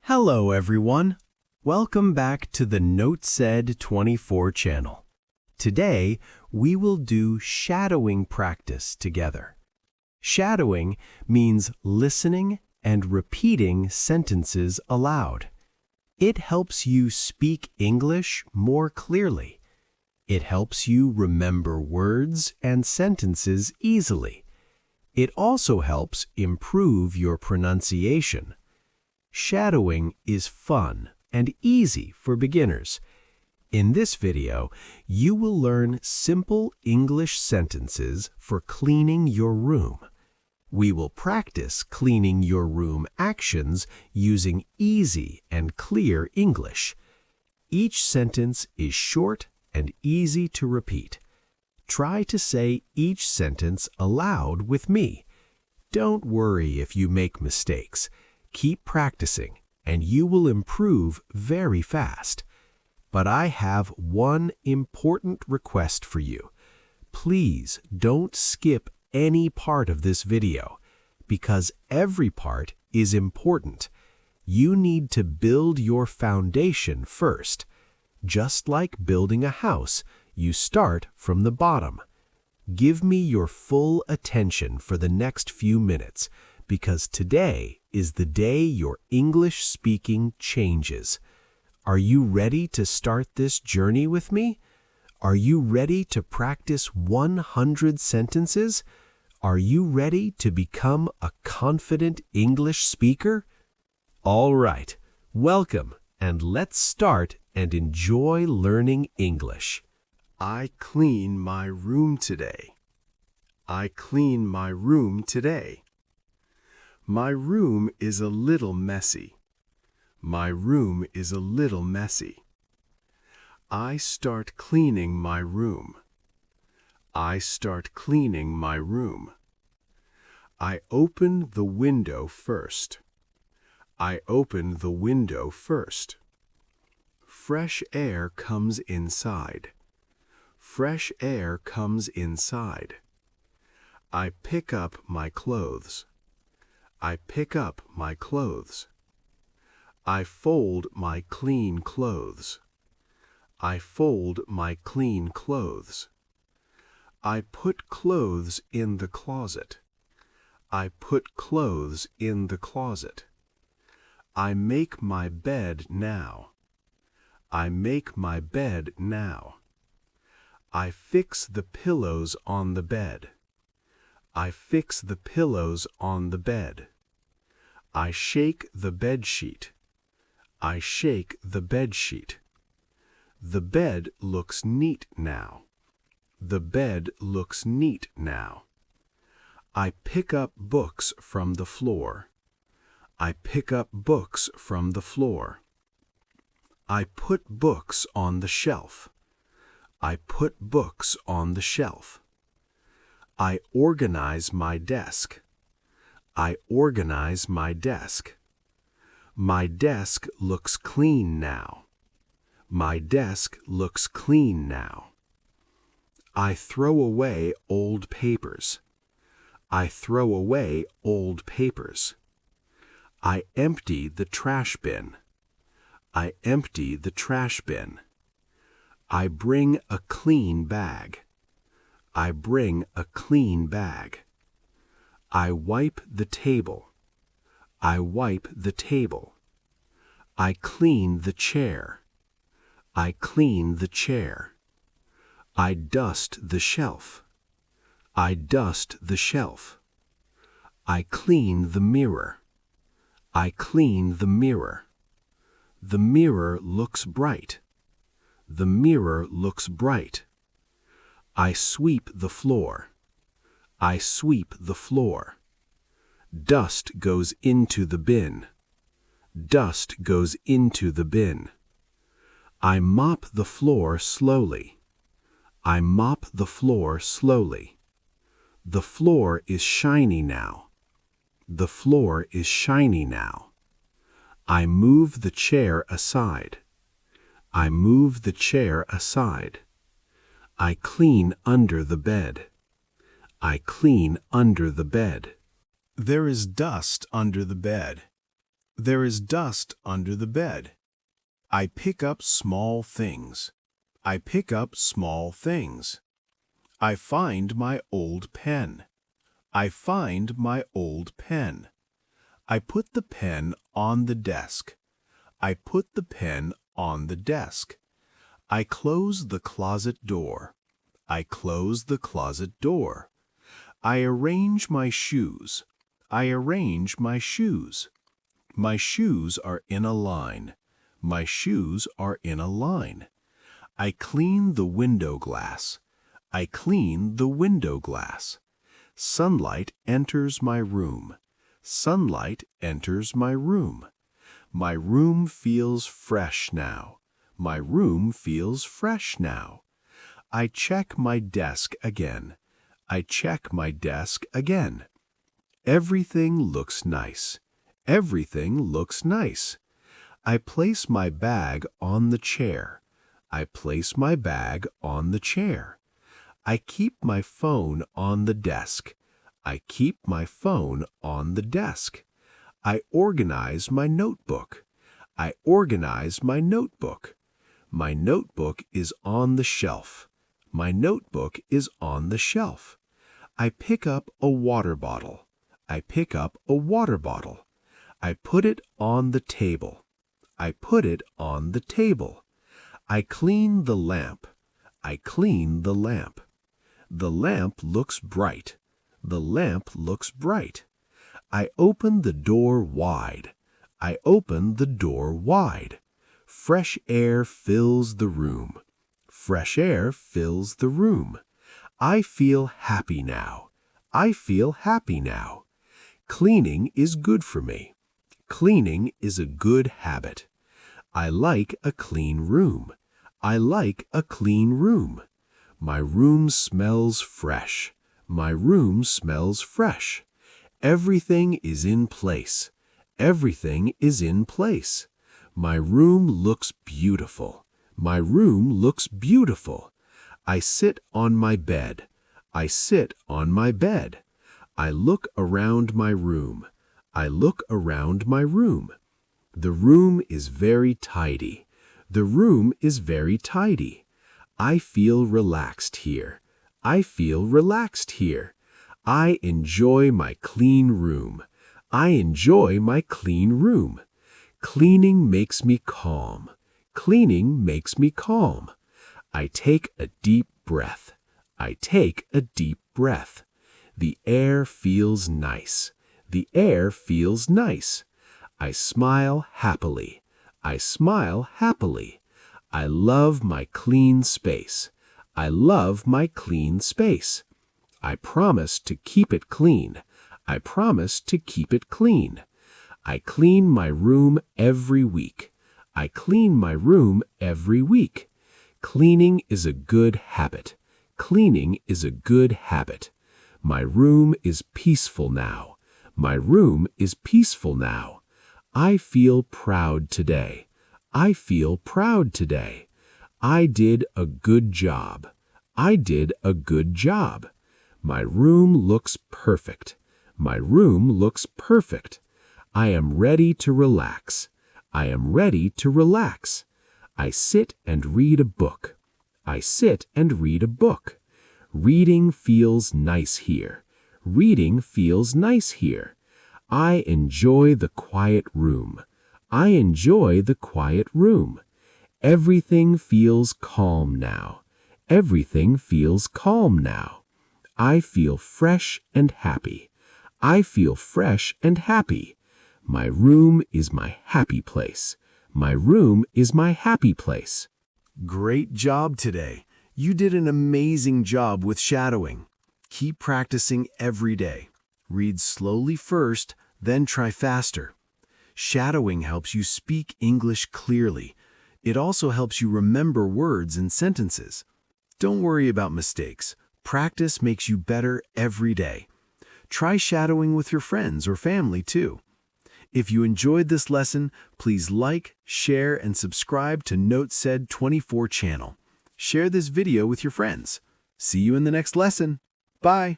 Hello everyone. Welcome back to the Note 24 channel. Today, we will do shadowing practice together. Shadowing means listening and repeating sentences aloud. It helps you speak English more clearly. It helps you remember words and sentences easily. It also helps improve your pronunciation. Shadowing is fun and easy for beginners. In this video, you will learn simple English sentences for cleaning your room. We will practice cleaning your room actions using easy and clear English. Each sentence is short and easy to repeat. Try to say each sentence aloud with me. Don't worry if you make mistakes. Keep practicing, and you will improve very fast. But I have one important request for you. Please don't skip any part of this video, because every part is important. You need to build your foundation first. Just like building a house, you start from the bottom. Give me your full attention for the next few minutes, because today is the day your English speaking changes. Are you ready to start this journey with me? Are you ready to practice 100 sentences? Are you ready to become a confident English speaker? All right, welcome, and let's start and enjoy learning English. I clean my room today. I clean my room today. My room is a little messy. My room is a little messy. I start cleaning my room. I start cleaning my room. I open the window first. I open the window first. Fresh air comes inside. Fresh air comes inside. I pick up my clothes. I pick up my clothes. I fold my clean clothes. I fold my clean clothes. I put clothes in the closet. I put clothes in the closet. I make my bed now. I make my bed now. I fix the pillows on the bed. I fix the pillows on the bed. I shake the bed sheet. I shake the bed sheet. The bed looks neat now. The bed looks neat now. I pick up books from the floor. I pick up books from the floor. I put books on the shelf. I put books on the shelf. I organize my desk. I organize my desk. My desk looks clean now. My desk looks clean now. I throw away old papers. I throw away old papers. I empty the trash bin. I empty the trash bin. I bring a clean bag. I bring a clean bag. I wipe the table. I wipe the table. I clean the chair. I clean the chair. I dust the shelf. I dust the shelf. I clean the mirror. I clean the mirror. The mirror looks bright. The mirror looks bright. I sweep the floor. I sweep the floor. Dust goes into the bin. Dust goes into the bin. I mop the floor slowly. I mop the floor slowly. The floor is shiny now. The floor is shiny now. I move the chair aside. I move the chair aside. I clean under the bed. I clean under the bed. There is dust under the bed. There is dust under the bed. I pick up small things. I pick up small things. I find my old pen. I find my old pen. I put the pen on the desk. I put the pen on the desk. I close the closet door. I close the closet door. I arrange my shoes. I arrange my shoes. My shoes are in a line. My shoes are in a line. I clean the window glass. I clean the window glass. Sunlight enters my room. Sunlight enters my room. My room feels fresh now. My room feels fresh now. I check my desk again. I check my desk again. Everything looks nice. Everything looks nice. I place my bag on the chair. I place my bag on the chair. I keep my phone on the desk. I keep my phone on the desk. I organize my notebook. I organize my notebook. My notebook is on the shelf. My notebook is on the shelf. I pick up a water bottle. I pick up a water bottle. I put it on the table. I put it on the table. I clean the lamp. I clean the lamp. The lamp looks bright. The lamp looks bright. I open the door wide. I open the door wide. Fresh air fills the room. Fresh air fills the room. I feel happy now. I feel happy now. Cleaning is good for me. Cleaning is a good habit. I like a clean room. I like a clean room. My room smells fresh. My room smells fresh. Everything is in place. Everything is in place. My room looks beautiful. My room looks beautiful. I sit on my bed. I sit on my bed. I look around my room. I look around my room. The room is very tidy. The room is very tidy. I feel relaxed here. I feel relaxed here. I enjoy my clean room. I enjoy my clean room. Cleaning makes me calm. Cleaning makes me calm. I take a deep breath. I take a deep breath. The air feels nice. The air feels nice. I smile happily. I smile happily. I love my clean space. I love my clean space. I promise to keep it clean. I promise to keep it clean. I clean my room every week. I clean my room every week. Cleaning is a good habit. Cleaning is a good habit. My room is peaceful now. My room is peaceful now. I feel proud today. I feel proud today. I did a good job. I did a good job. My room looks perfect. My room looks perfect. I am ready to relax. I am ready to relax. I sit and read a book. I sit and read a book. Reading feels nice here. Reading feels nice here. I enjoy the quiet room. I enjoy the quiet room. Everything feels calm now. Everything feels calm now. I feel fresh and happy. I feel fresh and happy. My room is my happy place. My room is my happy place. Great job today. You did an amazing job with shadowing. Keep practicing every day. Read slowly first, then try faster. Shadowing helps you speak English clearly. It also helps you remember words and sentences. Don't worry about mistakes. Practice makes you better every day. Try shadowing with your friends or family too. If you enjoyed this lesson, please like, share, and subscribe to NoteSaid 24 channel. Share this video with your friends. See you in the next lesson. Bye.